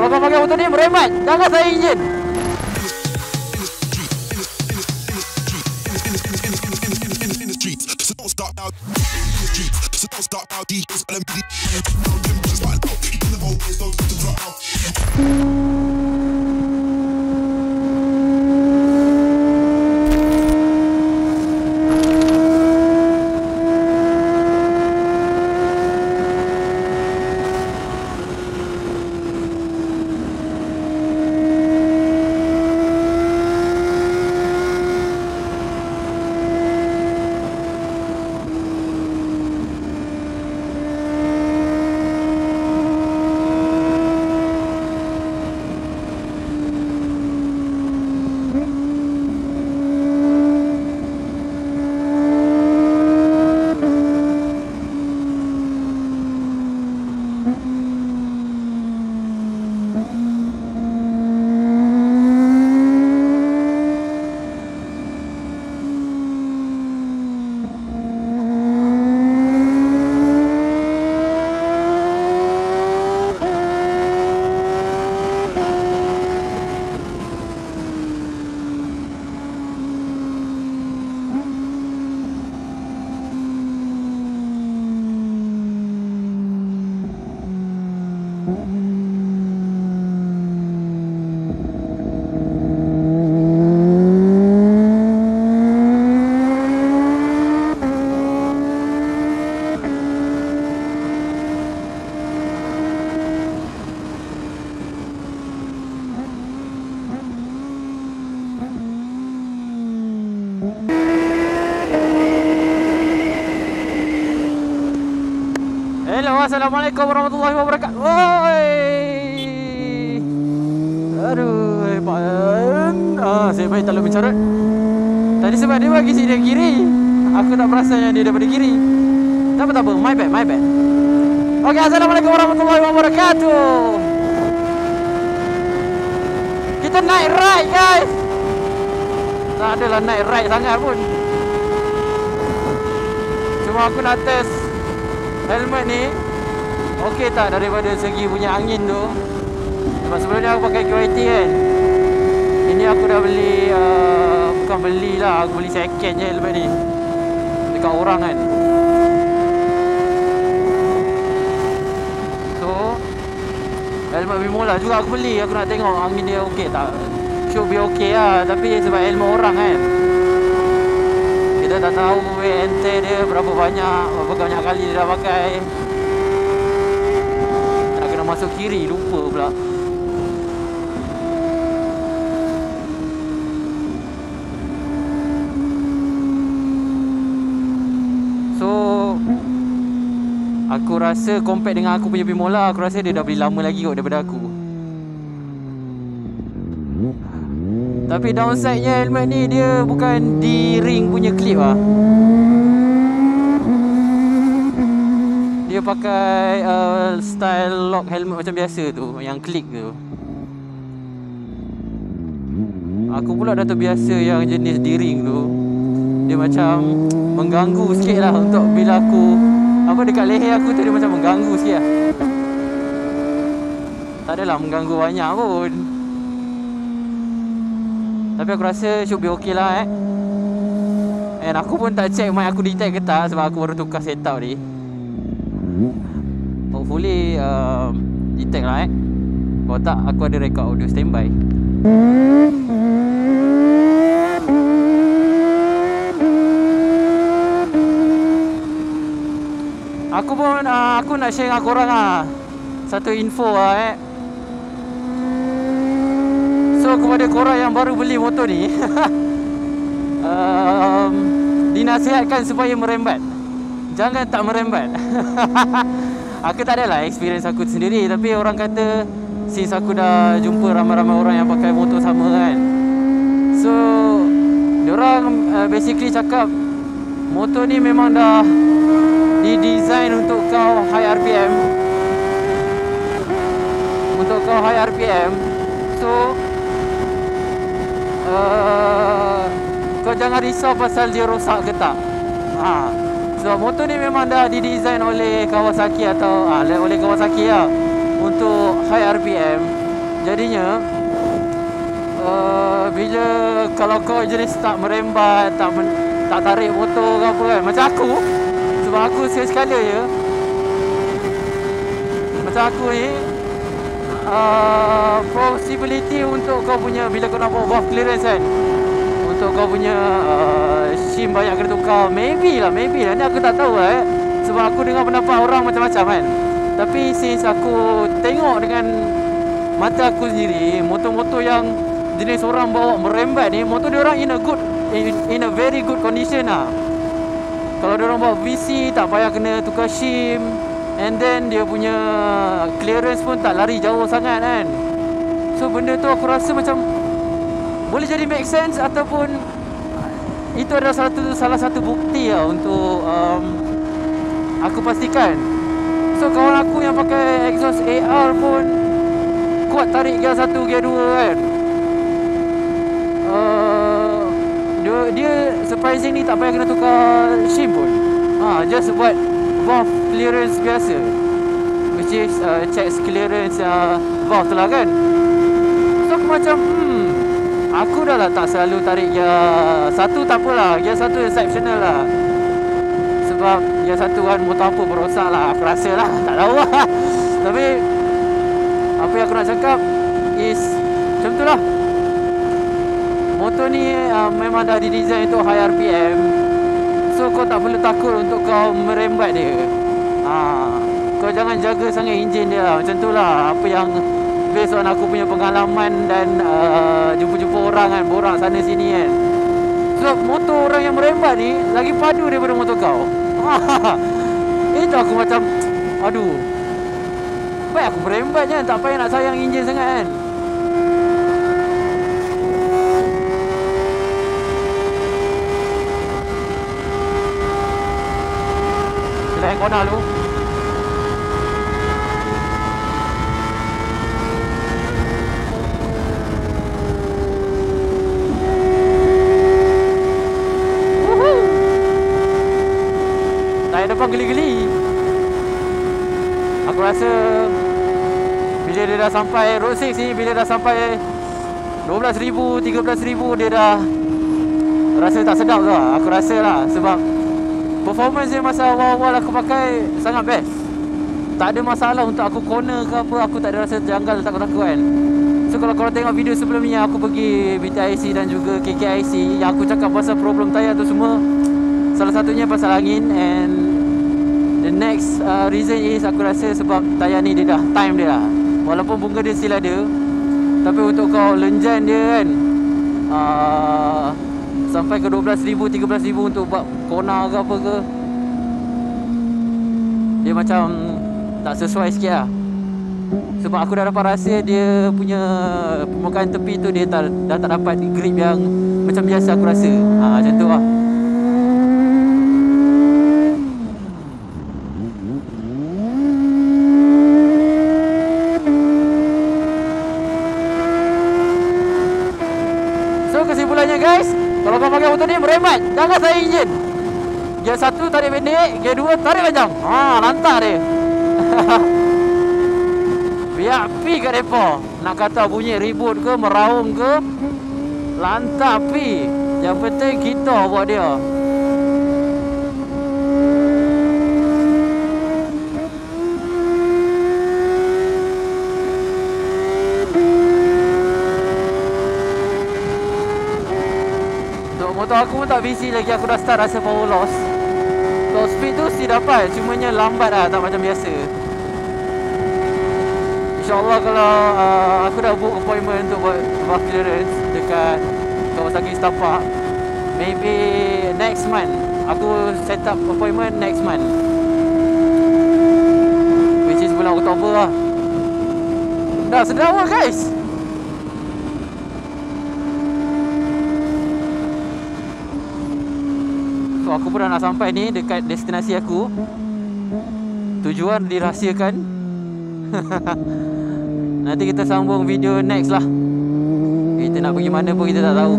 kau pakai motor ni merembat, jangan saya enjin. Hello, assalamualaikum warahmatullahi wabarakatuh. Oi. Aduh, saya baik tak lupa mencarut. Tadi sebab dia bagi sini dari kiri, aku tak perasan yang dia daripada kiri. Tak apa, my bad. Okey, assalamualaikum warahmatullahi wabarakatuh. Kita naik ride, guys. Tak adalah naik ride sangat pun. Cuma aku nak test helmet ni okey tak daripada segi punya angin tu. Sebab sebelum ni aku pakai QIT kan. Ini aku dah beli bukan belilah, aku beli second je helmet ni dekat orang kan. So helmet Bimola juga aku beli. Aku nak tengok angin dia okey tak. Should be okey lah. Tapi sebab helmet orang kan, kita tak tahu wear and tear dia berapa banyak kali dia dah pakai. Nak kena masuk kiri, lupa pula. So aku rasa compare dengan aku punya Bimola, aku rasa dia dah beli lama lagi kot daripada aku. Tapi downside-nya helmet ni dia bukan D-ring punya clip lah. Dia pakai style lock helmet macam biasa tu, yang klik tu. Aku pula dah terbiasa yang jenis D-ring tu. Dia macam mengganggu sikit lah untuk bila aku dekat leher aku tu, dia macam mengganggu sikit lah. Tak adalah mengganggu banyak pun. Tapi aku rasa should be okay lah And aku pun tak check mic aku detect ke tak, sebab aku baru tukar setup ni. Hopefully detect lah Kalau tak, aku ada record audio standby. Aku nak share dengan korang lah satu info lah So kepada korang yang baru beli motor ni dinasihatkan supaya merembat. Jangan tak merembat. Aku tak adalah experience aku sendiri, tapi orang kata since aku dah jumpa ramai-ramai orang yang pakai motor sama kan, so diorang basically cakap motor ni memang dah didesign untuk kau high RPM. Untuk kau high RPM. So kau jangan risau pasal dia rosak ke tak. Sebab motor ni memang dah didesign oleh Kawasaki atau oleh Kawasaki lah untuk high RPM. Jadinya bila kalau kau jenis tak merembat, tak tarik motor ke apa kan, macam aku, sebab aku sekali-sekala je, macam aku ni, possibility untuk kau punya, bila kau nak buat valve clearance kan, untuk kau punya shim banyak kena tukar, maybe lah, ni aku tak tahu lah sebab aku dengar pendapat orang macam-macam kan. Tapi since aku tengok dengan mata aku sendiri, motor-motor yang jenis orang bawa merembat ni, motor dia orang in a very good condition lah. Kalau dia orang bawa VC, tak payah kena tukar shim, and then dia punya clearance pun tak lari jauh sangat kan. So benda tu aku rasa macam boleh jadi make sense, ataupun itu adalah salah satu bukti lah untuk aku pastikan. So kawan aku yang pakai exhaust AR pun kuat tarik gear 1, gear 2 kan. Dia surprisingly tak payah kena tukar shim pun. Just buat valve clearance biasa, which is checks clearance valve tu lah kan. So aku macam aku dah lah tak selalu tarik gear 1, tak apalah, gear 1 exceptional lah. Sebab gear 1 kan motor apa berosak lah, aku rasa lah, tak tahu lah. Tapi apa yang aku nak cakap is macam tu lah. Motor ni memang dah didesign untuk high RPM, so kau tak perlu takut untuk kau merembat dia. Kau jangan jaga sangat enjin dia lah. Macam tu lah apa yang based on aku punya pengalaman dan jumpa-jumpa orang kan, borak sana sini kan. So motor orang yang merembat ni lagi padu daripada motor kau. Itu aku macam aduh, baik aku merembat je, tak payah nak sayang enjin sangat kan. Kita yang corner dulu. Depan geli-geli. Aku rasa bila dia dah sampai Road 6 ni, bila dah sampai 12,000, 13,000, dia dah rasa tak sedap tu lah. Aku rasa lah, sebab performance dia masa awal-awal aku pakai sangat best. Tak ada masalah untuk aku corner ke apa, aku tak ada rasa janggal, takut-takut kan. So kalau korang tengok video sebelum ni, aku pergi BTIC dan juga KKIC, yang aku cakap pasal problem tayar tu semua, salah satunya pasal angin. And the next reason is aku rasa sebab tayar ni dia dah time dia lah. Walaupun bunga dia still ada, tapi untuk kau lenjan dia kan, sampai ke 12,000, 13,000 untuk buat corner ke apa ke, dia macam tak sesuai sikit lah. Sebab aku dah dapat rasa dia punya permukaan tepi tu, dia dah tak dapat grip yang macam biasa aku rasa. Macam tu lah. Kesimpulannya guys, kalau kau pakai motor ni merembat, jangan sayang enjin. Gear 1 tarik pendek, gear 2 tarik panjang. Lantak dia. Biar pi kat depa. Nak kata bunyi ribut ke, meraung ke, lantak pi. Yang penting kita buat dia. Motor aku pun tak busy lagi, aku dah start rasa power loss. Top speed tu still dapat, cumanya lambat lah, tak macam biasa. InsyaAllah kalau aku dah book appointment untuk buat valve clearance dekat Kawasaki Star Park, maybe next month. Aku set up appointment next month, which is bulan Oktober lah. Dah sedap lah guys. So aku pun dah nak sampai ni dekat destinasi aku. Tujuan dirahsiakan. Nanti kita sambung video next lah. Kita nak pergi mana pun kita tak tahu.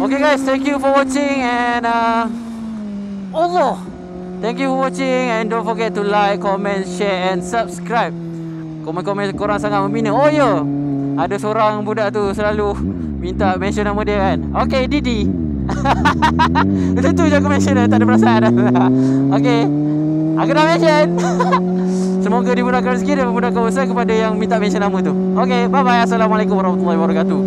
Okay guys, thank you for watching. And Allah, Thank you for watching and don't forget to like, comment, share and subscribe. Komen-komen korang sangat membina. Oh ya, ada seorang budak tu selalu minta mention nama dia kan. Okay, Didi. Itu je aku mention dah, tak ada perasaan dah. Okay, aku dah mention. Semoga dimudahkan rezeki dan memudahkan usaha kepada yang minta mention nama tu. Okay, bye bye. Assalamualaikum warahmatullahi wabarakatuh.